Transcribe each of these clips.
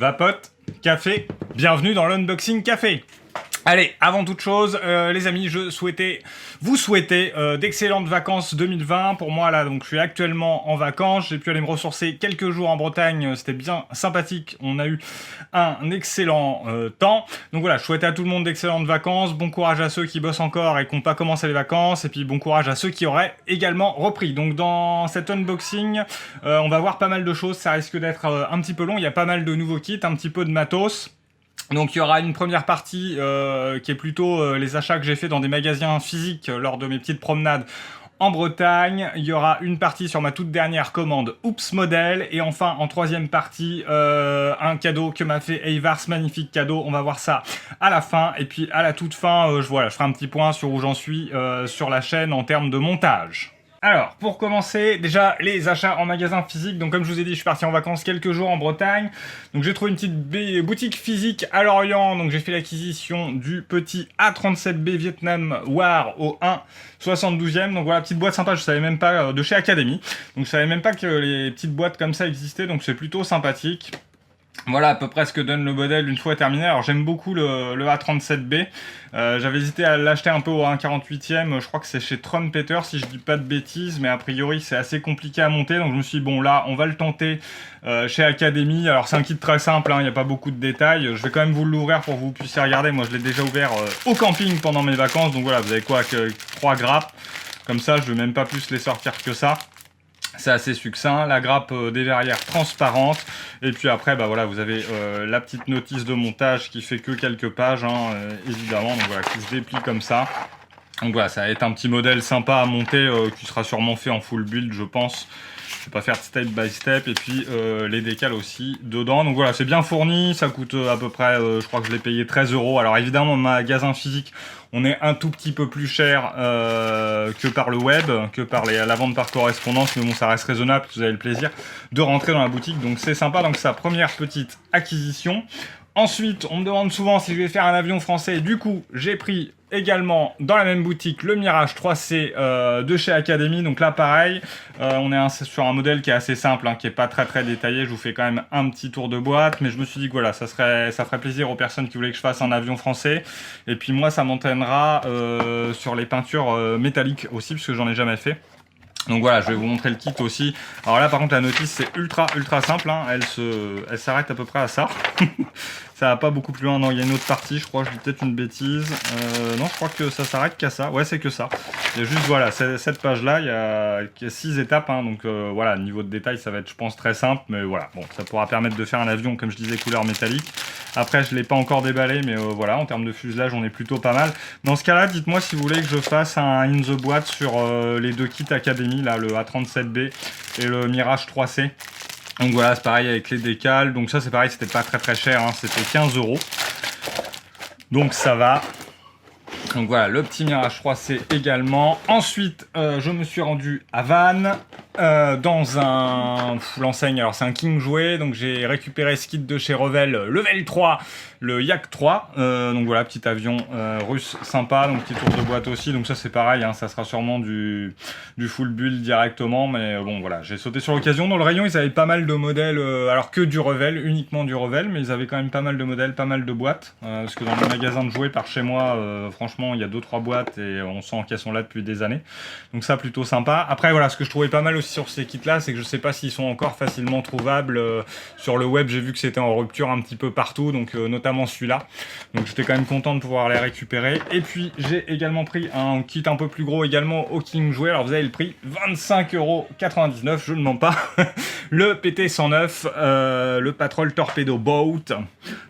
Vapote, café, bienvenue dans l'Unboxing Café. Allez, avant toute chose, les amis, vous souhaiter d'excellentes vacances 2020. Pour moi, là, donc, je suis actuellement en vacances. J'ai pu aller me ressourcer quelques jours en Bretagne. C'était bien sympathique. On a eu un excellent temps. Donc voilà, je souhaite à tout le monde d'excellentes vacances. Bon courage à ceux qui bossent encore et qui n'ont pas commencé les vacances. Et puis bon courage à ceux qui auraient également repris. Donc dans cet unboxing, on va voir pas mal de choses. Ça risque d'être un petit peu long. Il y a pas mal de nouveaux kits, un petit peu de matos. Donc il y aura une première partie qui est plutôt les achats que j'ai fait dans des magasins physiques lors de mes petites promenades en Bretagne. Il y aura une partie sur ma toute dernière commande Oops Model. Et enfin en troisième partie un cadeau que m'a fait Eivars, magnifique cadeau. On va voir ça à la fin. Et puis à la toute fin, je ferai un petit point sur où j'en suis sur la chaîne en termes de montage. Alors, pour commencer, déjà, les achats en magasin physique. Donc, comme je vous ai dit, je suis parti en vacances quelques jours en Bretagne. Donc, j'ai trouvé une petite boutique physique à Lorient. Donc, j'ai fait l'acquisition du petit A37B Vietnam War au 1,72e. Donc, voilà, petite boîte sympa. Je savais même pas, de chez Academy. Donc, je savais même pas que les petites boîtes comme ça existaient. Donc, c'est plutôt sympathique. Voilà à peu près ce que donne le modèle une fois terminé. Alors j'aime beaucoup le A37B. J'avais hésité à l'acheter un peu au 1,48e. Je crois que c'est chez Trumpeter si je dis pas de bêtises. Mais a priori c'est assez compliqué à monter. Donc je me suis dit bon là on va le tenter chez Academy. Alors c'est un kit très simple. Il n'y a pas beaucoup de détails. Je vais quand même vous l'ouvrir pour que vous puissiez regarder. Moi je l'ai déjà ouvert au camping pendant mes vacances. Donc voilà vous avez quoi que 3 grappes. Comme ça je ne vais même pas plus les sortir que ça. C'est assez succinct, la grappe des verrières transparente, et puis après bah voilà vous avez la petite notice de montage qui fait que quelques pages évidemment, donc voilà, qui se déplie comme ça. Donc voilà, ça va être un petit modèle sympa à monter qui sera sûrement fait en full build je pense. Je vais pas faire step by step, et puis les décals aussi dedans. Donc voilà, c'est bien fourni, ça coûte à peu près, je crois que je l'ai payé 13 €. Alors évidemment, en magasin physique, on est un tout petit peu plus cher que par le web, que par la vente par correspondance, mais bon, ça reste raisonnable, vous avez le plaisir de rentrer dans la boutique, donc c'est sympa. Donc sa première petite acquisition. Ensuite, on me demande souvent si je vais faire un avion français. Du coup, j'ai pris également dans la même boutique le Mirage 3C de chez Academy. Donc là, pareil, on est sur un modèle qui est assez simple, qui est pas très détaillé. Je vous fais quand même un petit tour de boîte, mais je me suis dit que voilà, ça ferait plaisir aux personnes qui voulaient que je fasse un avion français. Et puis moi, ça m'entraînera sur les peintures métalliques aussi, parce que j'en ai jamais fait. Donc voilà, je vais vous montrer le kit aussi. Alors là par contre la notice c'est ultra simple, elle s'arrête à peu près à ça. Ça va pas beaucoup plus loin. Non, il y a une autre partie, je crois, je dis peut-être une bêtise. Non, je crois que ça s'arrête qu'à ça. Ouais, c'est que ça. Il y a juste, voilà, cette page-là, il y a 6 étapes. Donc voilà, niveau de détail, ça va être, je pense, très simple. Mais voilà, bon, ça pourra permettre de faire un avion, comme je disais, couleur métallique. Après, je ne l'ai pas encore déballé, mais voilà, en termes de fuselage, on est plutôt pas mal. Dans ce cas-là, dites-moi si vous voulez que je fasse un in the boîte sur les deux kits Academy, là, le A37B et le Mirage 3C. Donc voilà, c'est pareil avec les décals. Donc ça, c'est pareil, c'était pas très cher, c'était 15 €. Donc ça va. Donc voilà, le petit Mirage 3C également. Ensuite, je me suis rendu à Vannes. Dans l'enseigne, alors c'est un King Jouet, donc j'ai récupéré ce kit de chez Revell, Level 3, le Yak 3, donc voilà, petit avion russe sympa, donc petit tour de boîte aussi, donc ça c'est pareil, ça sera sûrement du full build directement, mais bon voilà, j'ai sauté sur l'occasion. Dans le rayon ils avaient pas mal de modèles, alors que du Revell, uniquement du Revell, mais ils avaient quand même pas mal de modèles, pas mal de boîtes, parce que dans le magasin de jouets par chez moi, franchement il y a 2-3 boîtes et on sent qu'elles sont là depuis des années, donc ça plutôt sympa. Après voilà, ce que je trouvais pas mal aussi sur ces kits là, c'est que je sais pas s'ils sont encore facilement trouvables sur le web. J'ai vu que c'était en rupture un petit peu partout, donc notamment celui-là, donc j'étais quand même content de pouvoir les récupérer. Et puis j'ai également pris un kit un peu plus gros également au King Jouet. Alors vous avez le prix 25,99 €, je ne mens pas. Le PT109, le Patrol Torpedo Boat,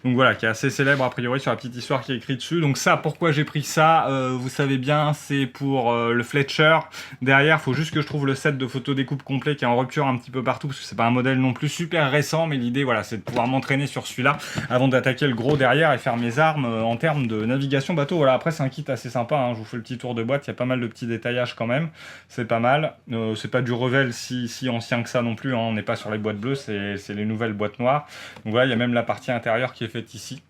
donc voilà, qui est assez célèbre a priori sur la petite histoire qui est écrite dessus. Donc ça, pourquoi j'ai pris ça, vous savez bien, c'est pour le Fletcher. Derrière, faut juste que je trouve le set de photo découpe complet qui est en rupture un petit peu partout, parce que c'est pas un modèle non plus super récent, mais l'idée voilà, c'est de pouvoir m'entraîner sur celui-là avant d'attaquer le gros derrière et faire mes armes en termes de navigation bateau. Voilà, après c'est un kit assez sympa, je vous fais le petit tour de boîte, il y a pas mal de petits détaillages quand même, c'est pas mal. C'est pas du Revell si ancien que ça non plus, on n'est pas sur les boîtes bleues, c'est les nouvelles boîtes noires. Donc voilà, il y a même la partie intérieure qui est faite ici.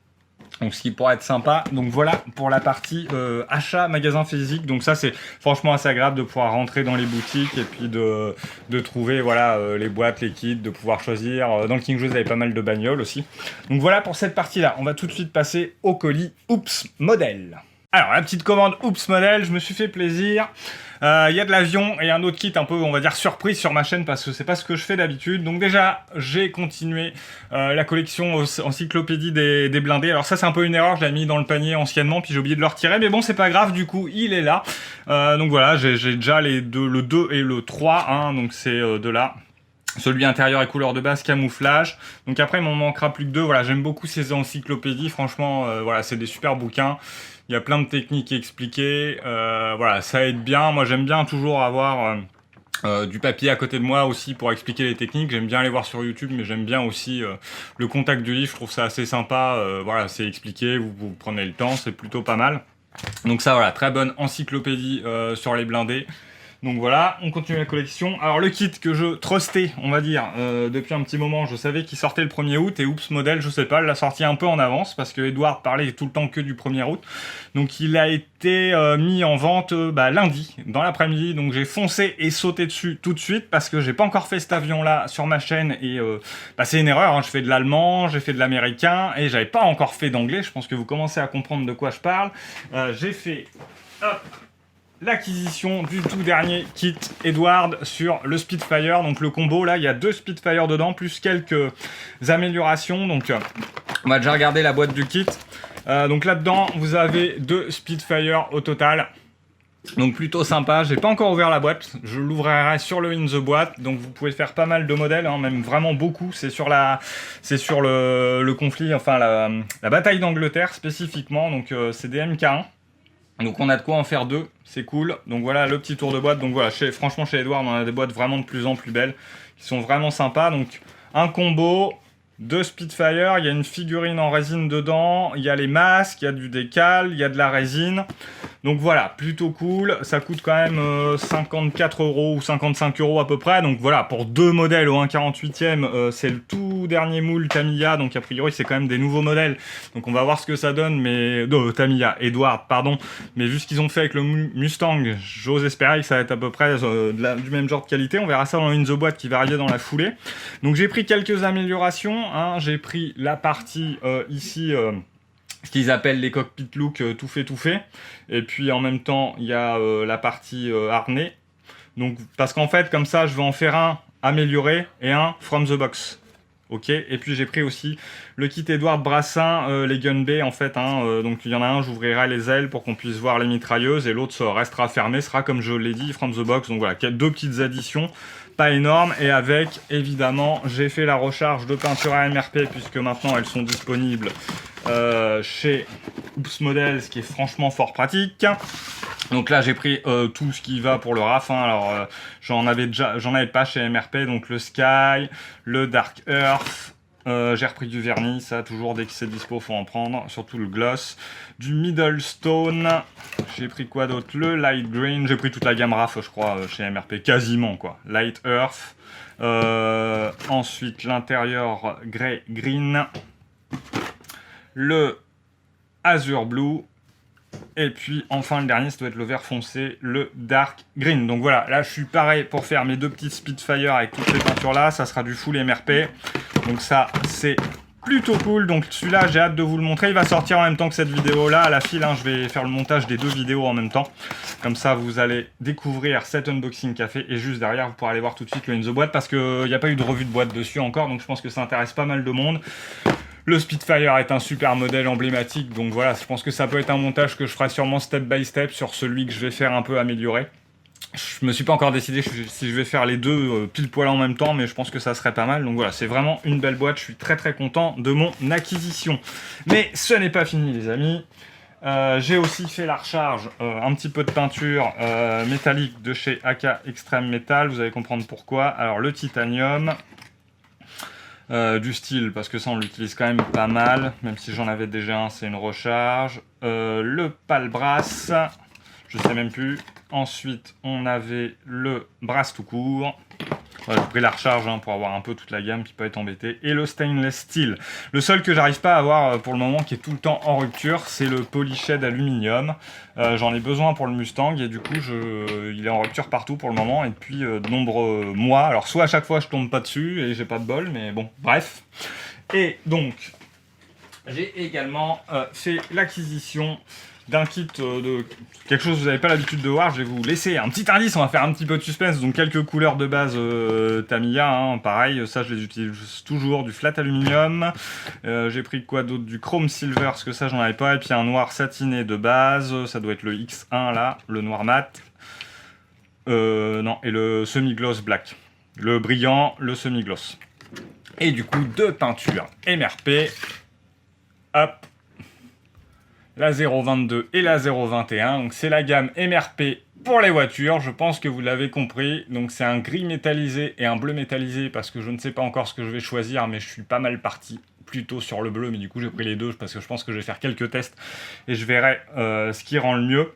Donc ce qui pourrait être sympa. Donc voilà pour la partie achat magasin physique. Donc ça c'est franchement assez agréable de pouvoir rentrer dans les boutiques et puis de trouver voilà les boîtes, les kits, de pouvoir choisir. Dans le King Joe, vous avez pas mal de bagnoles aussi. Donc voilà pour cette partie-là. On va tout de suite passer au colis Oops Model. Alors la petite commande Oops Model, je me suis fait plaisir. Il y a de l'avion et un autre kit un peu, on va dire, surprise sur ma chaîne parce que c'est pas ce que je fais d'habitude. Donc déjà, j'ai continué la collection encyclopédie des blindés. Alors ça, c'est un peu une erreur, je l'ai mis dans le panier anciennement, puis j'ai oublié de le retirer. Mais bon, c'est pas grave, du coup, il est là. Donc voilà, j'ai déjà les deux, le 2 et le 3, hein, donc c'est de là. Celui intérieur et couleur de base camouflage. Donc après, il m'en manquera plus que 2. Voilà, j'aime beaucoup ces encyclopédies. Franchement, voilà, c'est des super bouquins. Il y a plein de techniques expliquées. Voilà, ça aide bien. Moi, j'aime bien toujours avoir du papier à côté de moi aussi pour expliquer les techniques. J'aime bien les voir sur YouTube, mais j'aime bien aussi le contact du livre. Je trouve ça assez sympa. Voilà, c'est expliqué. Vous prenez le temps. C'est plutôt pas mal. Donc ça, voilà, très bonne encyclopédie sur les blindés. Donc voilà, on continue la collection. Alors le kit que je trustais, on va dire, depuis un petit moment, je savais qu'il sortait le 1er août et Oops Model, je sais pas, l'a sorti un peu en avance parce que Edouard parlait tout le temps que du 1er août. Donc il a été mis en vente lundi, dans l'après-midi. Donc j'ai foncé et sauté dessus tout de suite parce que j'ai pas encore fait cet avion-là sur ma chaîne et c'est une erreur. Hein. Je fais de l'allemand, j'ai fait de l'américain et j'avais pas encore fait d'anglais. Je pense que vous commencez à comprendre de quoi je parle. J'ai fait... Hop, l'acquisition du tout dernier kit Edward sur le Spitfire. Donc le combo là, il y a 2 Spitfire dedans plus quelques améliorations. Donc on va déjà regarder la boîte du kit. Donc là-dedans vous avez 2 Spitfire au total. Donc plutôt sympa, j'ai pas encore ouvert la boîte, je l'ouvrirai sur le In The Boîte, donc vous pouvez faire pas mal de modèles, hein, même vraiment beaucoup, c'est sur le conflit, enfin la bataille d'Angleterre spécifiquement, donc c'est des MK1. Donc on a de quoi en faire 2, c'est cool. Donc voilà le petit tour de boîte. Donc voilà, franchement chez Edouard, on a des boîtes vraiment de plus en plus belles, qui sont vraiment sympas. Donc un combo, 2 Spitfire, il y a une figurine en résine dedans, il y a les masques, il y a du décal, il y a de la résine. Donc voilà, plutôt cool. Ça coûte quand même 54 € ou 55 € à peu près. Donc voilà, pour 2 modèles au 1/48e, c'est le tout dernier moule Tamiya. Donc a priori, c'est quand même des nouveaux modèles. Donc on va voir ce que ça donne. Mais Tamiya, Edward, pardon. Mais vu ce qu'ils ont fait avec le Mustang, j'ose espérer que ça va être à peu près du même genre de qualité. On verra ça dans une The Boîte qui va arriver dans la foulée. Donc j'ai pris quelques améliorations. Hein. J'ai pris la partie ici... ce qu'ils appellent les cockpit look tout fait. Et puis en même temps, il y a la partie harnais. Donc, parce qu'en fait, comme ça, je vais en faire un amélioré et un from the box. Ok. Et puis j'ai pris aussi le kit Edward Brassin, les gun bay en fait. Hein, donc il y en a un, j'ouvrirai les ailes pour qu'on puisse voir les mitrailleuses. Et l'autre restera fermé, sera comme je l'ai dit, from the box. Donc voilà, 2 petites additions. Pas énorme, et avec évidemment j'ai fait la recharge de peinture à MRP puisque maintenant elles sont disponibles chez Oops Model, ce qui est franchement fort pratique. Donc là j'ai pris tout ce qui va pour le RAF, hein. Alors j'en avais pas chez MRP, donc le Sky, le Dark Earth. J'ai repris du vernis, ça toujours dès que c'est dispo faut en prendre, surtout le gloss, du Middle Stone, j'ai pris quoi d'autre, le Light Green, j'ai pris toute la gamme RAF je crois chez MRP, quasiment quoi, Light Earth, ensuite l'intérieur Grey Green, le Azure Blue, et puis enfin le dernier, ça doit être le vert foncé, le Dark Green. Donc voilà, là je suis pareil pour faire mes 2 petites Spitfire avec toutes ces peintures là, ça sera du full MRP. Donc ça c'est plutôt cool. Donc celui-là j'ai hâte de vous le montrer, il va sortir en même temps que cette vidéo là à la file, hein. Je vais faire le montage des 2 vidéos en même temps. Comme ça vous allez découvrir cet unboxing café et juste derrière vous pourrez aller voir tout de suite le In The Boîte parce qu'il n'y a pas eu de revue de boîte dessus encore, donc je pense que ça intéresse pas mal de monde. Le Spitfire est un super modèle emblématique, donc voilà, je pense que ça peut être un montage que je ferai sûrement step by step sur celui que je vais faire un peu amélioré. Je me suis pas encore décidé si je vais faire les 2 pile poil en même temps, mais je pense que ça serait pas mal. Donc voilà, c'est vraiment une belle boîte, je suis très très content de mon acquisition. Mais ce n'est pas fini les amis. J'ai aussi fait la recharge, un petit peu de peinture métallique de chez AK Extreme Metal, vous allez comprendre pourquoi. Alors le titanium... du style, parce que ça on l'utilise quand même pas mal, même si j'en avais déjà un, c'est une recharge. Le pale-brasse, je sais même plus. Ensuite, on avait le brasse tout court. J'ai pris la recharge hein, pour avoir un peu toute la gamme qui peut être embêtée. Et le stainless steel. Le seul que j'arrive pas à avoir pour le moment qui est tout le temps en rupture, c'est le polyshed aluminium. J'en ai besoin pour le Mustang et du coup il est en rupture partout pour le moment et depuis de nombreux mois. Alors soit à chaque fois je tombe pas dessus et j'ai pas de bol, mais bon, bref. Et donc, j'ai également fait l'acquisition d'un kit de quelque chose que vous n'avez pas l'habitude de voir. Je vais vous laisser un petit indice, on va faire un petit peu de suspense. Donc quelques couleurs de base Tamiya, hein, pareil, ça je les utilise toujours, du flat aluminium. J'ai pris quoi d'autre, du chrome silver, parce que ça j'en avais pas, et puis un noir satiné de base, ça doit être le X1 là, le noir mat. Non, et le semi-gloss black. Le brillant, le semi-gloss. Et du coup, deux peintures MRP. Hop. La 022 et la 021. Donc c'est la gamme MRP pour les voitures. Je pense que vous l'avez compris. Donc c'est un gris métallisé et un bleu métallisé parce que je ne sais pas encore ce que je vais choisir, mais je suis pas mal parti plutôt sur le bleu. Mais du coup, j'ai pris les deux parce que je pense que je vais faire quelques tests et je verrai ce qui rend le mieux.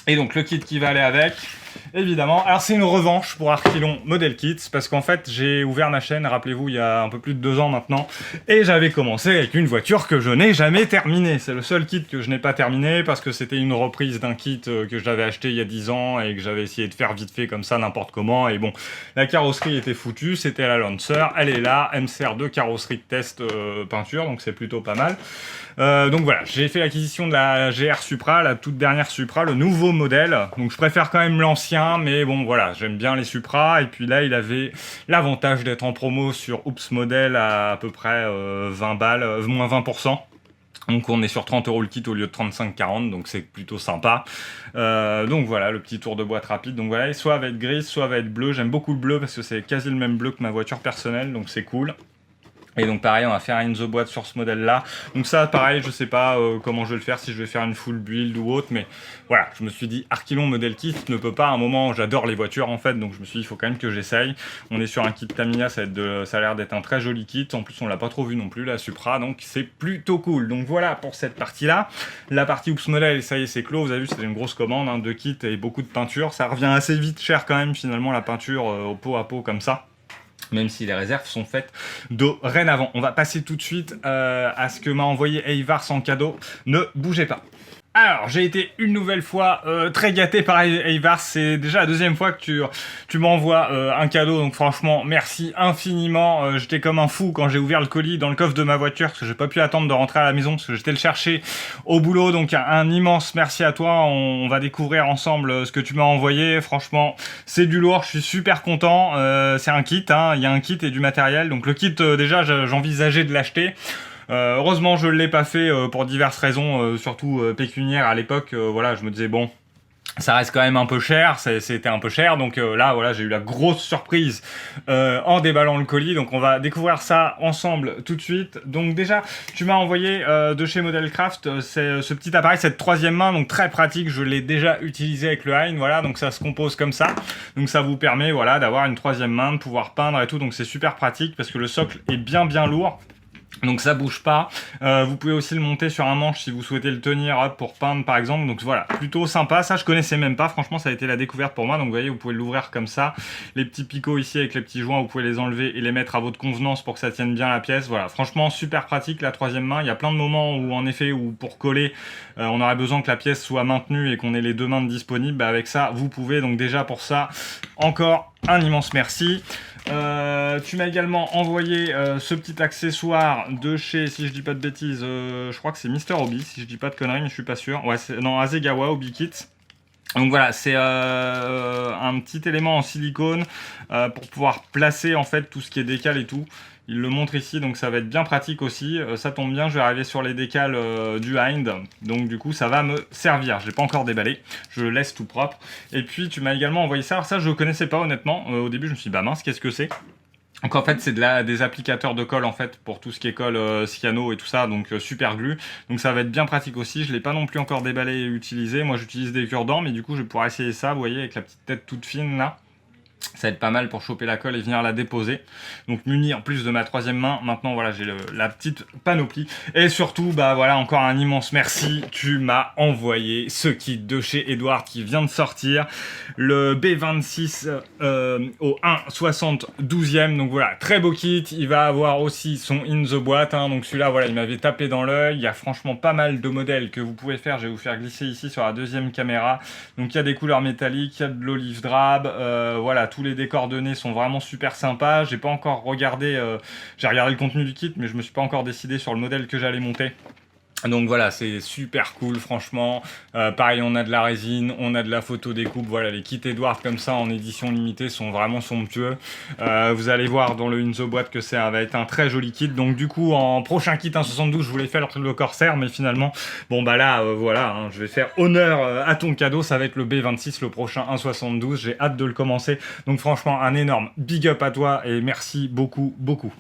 Et donc le kit qui va aller avec, évidemment. Alors c'est une revanche pour Archilon Model Kits, parce qu'en fait j'ai ouvert ma chaîne, rappelez-vous, il y a un peu plus de 2 ans maintenant, et j'avais commencé avec une voiture que je n'ai jamais terminée. C'est le seul kit que je n'ai pas terminé, parce que c'était une reprise d'un kit que j'avais acheté il y a 10 ans, et que j'avais essayé de faire vite fait comme ça, n'importe comment, et bon, la carrosserie était foutue, c'était la Lancer, elle est là, elle me sert de carrosserie de test peinture, donc c'est plutôt pas mal. Donc voilà, j'ai fait l'acquisition de la GR Supra, la toute dernière Supra, le nouveau modèle. Donc je préfère quand même l'ancien, mais bon voilà, j'aime bien les Supra. Et puis là, il avait l'avantage d'être en promo sur Oops Model à peu près 20 balles, moins 20%. Donc on est sur 30 € le kit au lieu de 35,40, donc c'est plutôt sympa. Donc voilà, le petit tour de boîte rapide. Donc voilà, soit va être gris, soit va être bleu. J'aime beaucoup le bleu parce que c'est quasi le même bleu que ma voiture personnelle, donc c'est cool. Et donc pareil, on va faire in the boîte sur ce modèle là. Donc ça pareil, je sais pas comment je vais le faire, si je vais faire une full build ou autre, mais voilà, je me suis dit Archilon Model Kit ne peut pas, à un moment j'adore les voitures en fait, donc je me suis dit il faut quand même que j'essaye. On est sur un kit Tamiya, ça a l'air d'être un très joli kit, en plus on l'a pas trop vu non plus la Supra, donc c'est plutôt cool. Donc voilà pour cette partie là. La partie Oops Model, ça y est c'est clos, vous avez vu c'était une grosse commande, hein, 2 kits et beaucoup de peinture, ça revient assez vite cher quand même finalement la peinture au pot à pot comme ça. Même si les réserves sont faites dorénavant. On va passer tout de suite à ce que m'a envoyé Eivars en cadeau. Ne bougez pas. Alors, j'ai été une nouvelle fois très gâté par Eivars. C'est déjà la deuxième fois que tu m'envoies un cadeau. Donc franchement, merci infiniment. J'étais comme un fou quand j'ai ouvert le colis dans le coffre de ma voiture parce que j'ai pas pu attendre de rentrer à la maison parce que j'étais le chercher au boulot. Donc un immense merci à toi. On va découvrir ensemble ce que tu m'as envoyé. Franchement, c'est du lourd. Je suis super content. C'est un kit, hein. Il y a un kit et du matériel. Donc le kit, déjà, j'envisageais de l'acheter. Heureusement, je ne l'ai pas fait pour diverses raisons, surtout pécuniaires à l'époque. Voilà, je me disais, bon, ça reste quand même un peu cher, c'était un peu cher. Donc là, voilà, j'ai eu la grosse surprise en déballant le colis. Donc on va découvrir ça ensemble tout de suite. Donc déjà, tu m'as envoyé de chez Modelcraft ce petit appareil, cette 3e main, donc très pratique. Je l'ai déjà utilisé avec le Hein, voilà, donc ça se compose comme ça. Donc ça vous permet, voilà, d'avoir une 3e main, de pouvoir peindre et tout. Donc c'est super pratique parce que le socle est bien lourd. Donc ça bouge pas. Vous pouvez aussi le monter sur un manche si vous souhaitez le tenir hop, pour peindre par exemple. Donc voilà, plutôt sympa. Ça je connaissais même pas. Franchement ça a été la découverte pour moi. Donc vous voyez, vous pouvez l'ouvrir comme ça. Les petits picots ici avec les petits joints, vous pouvez les enlever et les mettre à votre convenance pour que ça tienne bien la pièce. Voilà, franchement super pratique la 3e main. Il y a plein de moments où en effet, où pour coller, on aurait besoin que la pièce soit maintenue et qu'on ait les 2 mains disponibles. Bah, avec ça, vous pouvez. Donc déjà pour ça, encore un immense merci. Tu m'as également envoyé ce petit accessoire de chez, si je dis pas de bêtises, je crois que c'est Mister Hobby, si je dis pas de conneries, mais je suis pas sûr. Ouais, non, Hasegawa Hobby Kit. Donc voilà, c'est un petit élément en silicone pour pouvoir placer en fait tout ce qui est décal et tout. Il le montre ici, donc ça va être bien pratique aussi. Ça tombe bien, je vais arriver sur les décals du Hind. Donc du coup, ça va me servir. Je l'ai pas encore déballé. Je le laisse tout propre. Et puis, tu m'as également envoyé ça. Alors ça, je ne connaissais pas honnêtement. Au début, je me suis dit, bah mince, qu'est-ce que c'est ? Donc en fait, c'est des applicateurs de colle en fait pour tout ce qui est colle cyano et tout ça. Donc super glue. Donc ça va être bien pratique aussi. Je l'ai pas non plus encore déballé et utilisé. Moi, j'utilise des cure-dents, mais du coup, je vais pouvoir essayer ça. Vous voyez, avec la petite tête toute fine là. Ça va être pas mal pour choper la colle et venir la déposer. Donc muni en plus de ma troisième main, maintenant voilà j'ai la petite panoplie. Et surtout bah voilà encore un immense merci, tu m'as envoyé ce kit de chez Edward qui vient de sortir. Le B26 au 1,72e, donc voilà très beau kit. Il va avoir aussi son in the boîte, hein. Donc celui-là voilà il m'avait tapé dans l'œil. Il y a franchement pas mal de modèles que vous pouvez faire, je vais vous faire glisser ici sur la deuxième caméra. Donc il y a des couleurs métalliques, il y a de l'olive drab, voilà tous les décoordonnés sont vraiment super sympas. J'ai pas encore regardé, j'ai regardé le contenu du kit, mais je me suis pas encore décidé sur le modèle que j'allais monter. Donc voilà, c'est super cool franchement. Pareil, on a de la résine, on a de la photo découpe. Voilà, les kits Edward comme ça en édition limitée sont vraiment somptueux. Vous allez voir dans le In The boîte que ça va être un très joli kit. Donc du coup, en prochain kit 1,72, je voulais faire le Corsair, mais finalement, bon bah là, voilà, hein, je vais faire honneur à ton cadeau. Ça va être le B26, le prochain 1,72. J'ai hâte de le commencer. Donc franchement, un énorme big up à toi et merci beaucoup, beaucoup.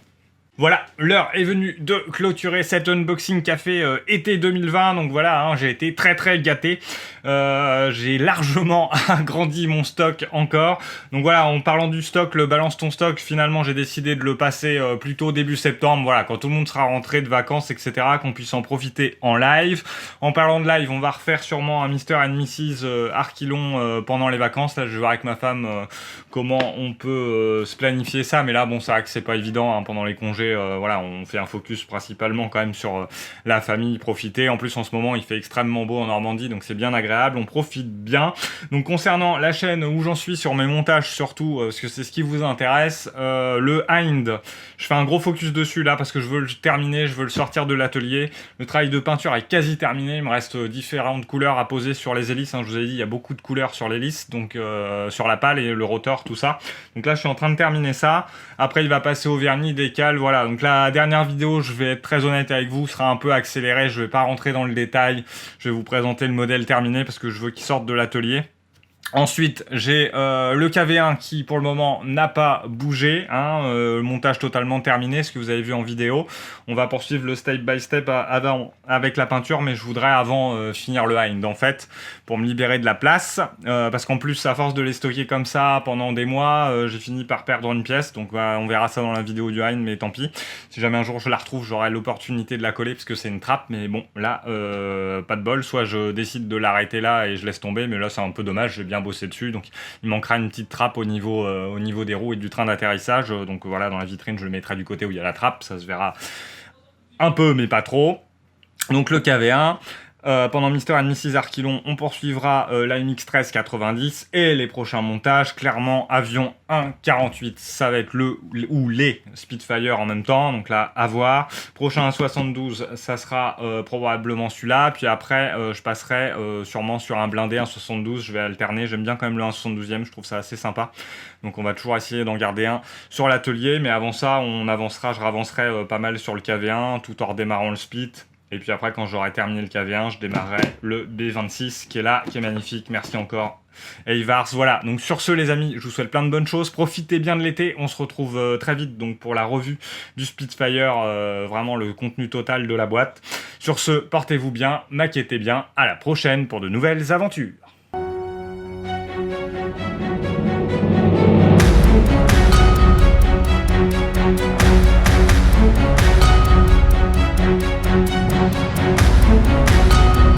Voilà, l'heure est venue de clôturer cet unboxing café été 2020. Donc voilà, hein, j'ai été très très gâté. J'ai largement agrandi mon stock encore. Donc voilà, en parlant du stock, le balance ton stock, finalement j'ai décidé de le passer plutôt début septembre. Voilà, quand tout le monde sera rentré de vacances, etc. Qu'on puisse en profiter en live. En parlant de live, on va refaire sûrement un Mr. and Mrs. Archilon pendant les vacances. Là, je vais voir avec ma femme comment on peut se planifier ça. Mais là, bon, c'est vrai que c'est pas évident hein, pendant les congés. Voilà, on fait un focus principalement quand même sur la famille, profiter. En plus, en ce moment, il fait extrêmement beau en Normandie, donc c'est bien agréable, on profite bien. Donc concernant la chaîne où j'en suis sur mes montages surtout, parce que c'est ce qui vous intéresse, le Hind, je fais un gros focus dessus là parce que je veux le terminer, je veux le sortir de l'atelier. Le travail de peinture est quasi terminé, il me reste différentes couleurs à poser sur les hélices, hein. Je vous ai dit, il y a beaucoup de couleurs sur l'hélice, donc sur la pale et le rotor, tout ça. Donc là, je suis en train de terminer ça. Après, il va passer au vernis, décal, voilà. Donc la dernière vidéo, je vais être très honnête avec vous, sera un peu accélérée, je vais pas rentrer dans le détail, je vais vous présenter le modèle terminé parce que je veux qu'il sorte de l'atelier. Ensuite, j'ai le KV1 qui, pour le moment, n'a pas bougé. Hein, montage totalement terminé, ce que vous avez vu en vidéo. On va poursuivre le step by step avant, avec la peinture, mais je voudrais avant finir le Hind, en fait, pour me libérer de la place. Parce qu'en plus, à force de les stocker comme ça pendant des mois, j'ai fini par perdre une pièce. Donc, on verra ça dans la vidéo du Hind, mais tant pis. Si jamais un jour je la retrouve, j'aurai l'opportunité de la coller, parce que c'est une trappe. Mais bon, là, pas de bol. Soit je décide de l'arrêter là et je laisse tomber, mais là, c'est un peu dommage. J'ai bien bosser dessus, donc il manquera une petite trappe au niveau des roues et du train d'atterrissage. Donc voilà, dans la vitrine, je le mettrai du côté où il y a la trappe, ça se verra un peu, mais pas trop. Donc le KV1. Pendant Mr. and Mrs. Archilon, on poursuivra la MX-13 90 et les prochains montages. Clairement, avion 1.48, ça va être le ou les Spitfire en même temps, donc là, à voir. Prochain 1.72, ça sera probablement celui-là. Puis après, je passerai sûrement sur un blindé 1.72, je vais alterner. J'aime bien quand même le 1.72e, je trouve ça assez sympa. Donc on va toujours essayer d'en garder un sur l'atelier, mais avant ça, on avancera, je ravancerai pas mal sur le KV1, tout en redémarrant le Spit. Et puis après, quand j'aurai terminé le KV1, je démarrerai le B26 qui est là, qui est magnifique. Merci encore. Eivars, voilà. Donc sur ce, les amis, je vous souhaite plein de bonnes choses. Profitez bien de l'été. On se retrouve très vite donc pour la revue du Spitfire, vraiment le contenu total de la boîte. Sur ce, portez-vous bien, maquettez bien. À la prochaine pour de nouvelles aventures.